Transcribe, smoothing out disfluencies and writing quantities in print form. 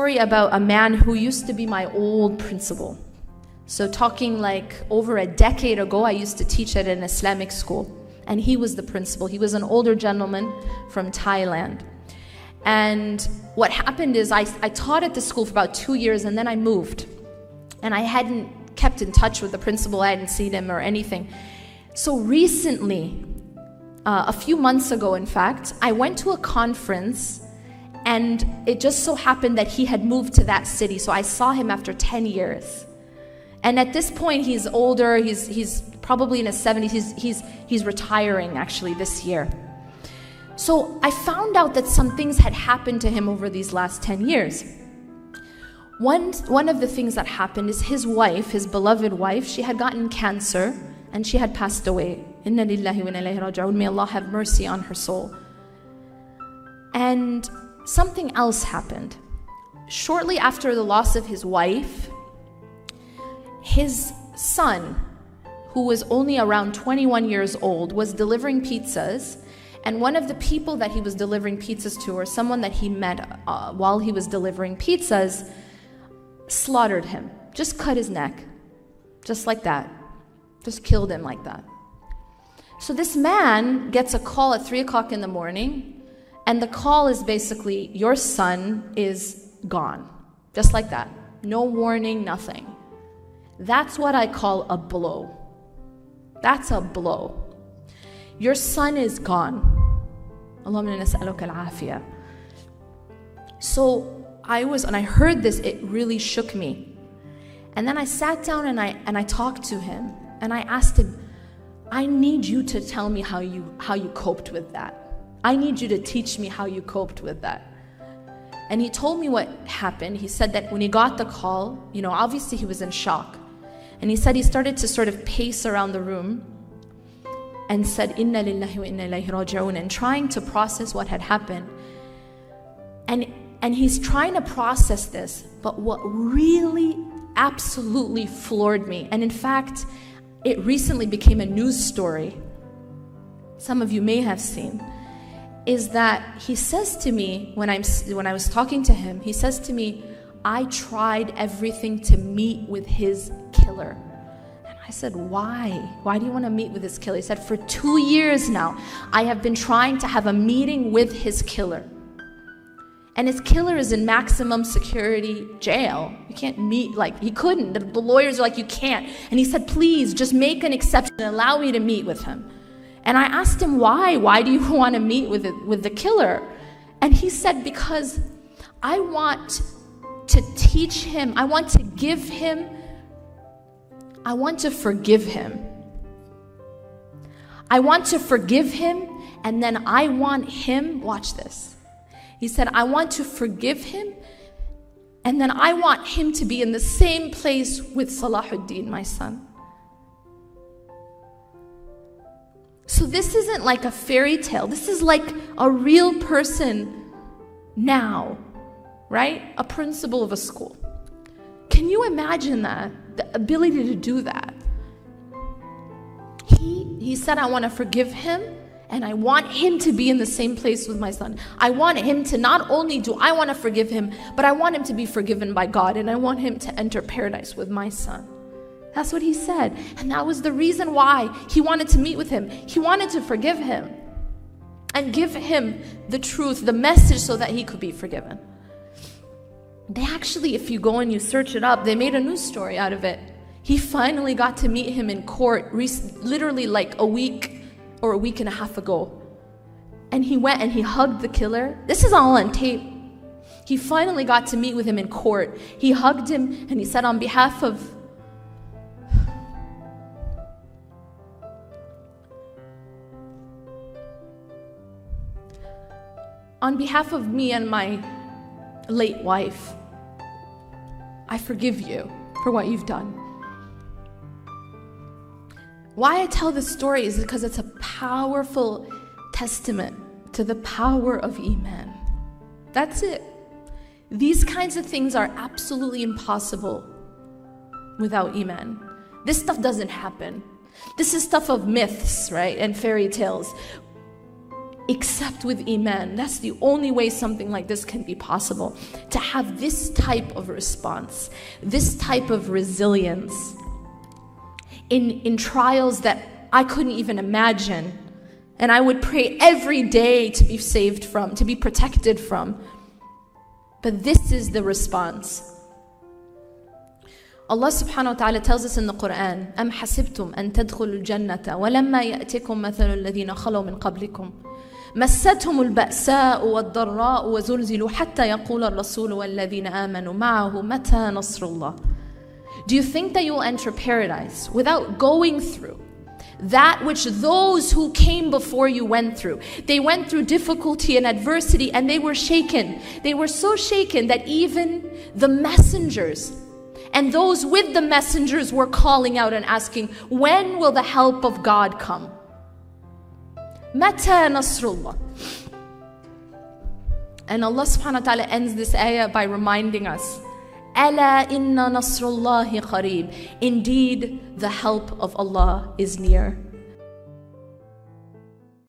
story about a man who used to be my old principal. So talking like over a decade ago, I used to teach at an Islamic school, and he was the principal. He was an older gentleman from Thailand. And what happened is I taught at the school for about 2 years, and then I moved. And I hadn't kept in touch with the principal. I hadn't seen him or anything. So recently, a few months ago, in fact, I went to a conference, and it just so happened that he had moved to that city. So I saw him after 10 years. And at this point, he's older. He's probably in his 70s. He's retiring, actually, this year. So I found out that some things had happened to him over these last 10 years. One of the things that happened is his wife, his beloved wife, she had gotten cancer and she had passed away. Inna lillahi wa inna ilayhi raji'un. May Allah have mercy on her soul. And something else happened. Shortly after the loss of his wife, his son, who was only around 21 years old, was delivering pizzas. And one of the people that he was delivering pizzas to, or someone that he met while he was delivering pizzas, slaughtered him. Just cut his neck. Just like that. Just killed him like that. So this man gets a call at 3 o'clock in the morning, and the call is basically, your son is gone. Just like that. No warning, nothing. That's what I call a blow. That's a blow. Your son is gone. Allahumma nas'aluka al-afiyah. So when I heard this, it really shook me. And then I sat down and I talked to him, and I asked him, I need you to tell me how you coped with that. I need you to teach me how you coped with that. And he told me what happened. He said that when he got the call, obviously he was in shock. And he said he started to sort of pace around the room and said, Inna lillahi wa inna ilayhi raji'un, and trying to process what had happened. And he's trying to process this, but what really absolutely floored me, and in fact, it recently became a news story, some of you may have seen, is that he says to me, when I was talking to him, he says to me, I tried everything to meet with his killer. And I said, why? Why do you want to meet with his killer? He said, for 2 years now, I have been trying to have a meeting with his killer. And his killer is in maximum security jail. You can't meet, he couldn't. The lawyers are like, you can't. And he said, please, just make an exception and allow me to meet with him. And I asked him, why? Why do you want to meet with the killer? And he said, because I want to teach him, I want to give him, I want to forgive him. I want to forgive him, and then I want him, watch this. He said, I want to forgive him, and then I want him to be in the same place with Salahuddin, my son. So this isn't like a fairy tale. This is like a real person now, right? A principal of a school. Can you imagine that? The ability to do that. He said, I want to forgive him, and I want him to be in the same place with my son. I want him to, not only do I want to forgive him, but I want him to be forgiven by God, and I want him to enter paradise with my son. That's what he said. And that was the reason why he wanted to meet with him. He wanted to forgive him and give him the truth, the message, so that he could be forgiven. They actually, if you go and you search it up, they made a news story out of it. He finally got to meet him in court, literally like a week or a week and a half ago. And he went and he hugged the killer. This is all on tape. He finally got to meet with him in court. He hugged him and he said, on behalf of me and my late wife, I forgive you for what you've done. Why I tell this story is because it's a powerful testament to the power of Iman. That's it. These kinds of things are absolutely impossible without Iman. This stuff doesn't happen. This is stuff of myths, right? And fairy tales. except with Iman. That's the only way something like this can be possible. To have this type of response, this type of resilience in trials that I couldn't even imagine. And I would pray every day to be saved from, to be protected from. But this is the response. Allah subhanahu wa ta'ala tells us in the Quran, أَمْ حَسِبْتُمْ أَن تَدْخُلُوا الْجَنَّةَ وَلَمَّا يَأْتِكُمْ مَثَلُ الَّذِينَ خَلَوْا مِنْ قَبْلِكُمْ مَسَّتْهُمُ الْبَأْسَاءُ وَالضَّرَّاءُ وَزُلْزِلُوا حَتَّى يَقُولَ الرَّسُولُ وَالَّذِينَ آمَنُوا مَعَهُ مَتَى نَصْرُ اللَّهِ. Do you think that you will enter paradise without going through that which those who came before you went through? They went through difficulty and adversity, and they were shaken. They were so shaken that even the messengers and those with the messengers were calling out and asking, when will the help of God come? Mata Nasrullah. And Allah subhanahu wa ta'ala ends this ayah by reminding us, Ala inna nasrullahi qareeb. Indeed, the help of Allah is near.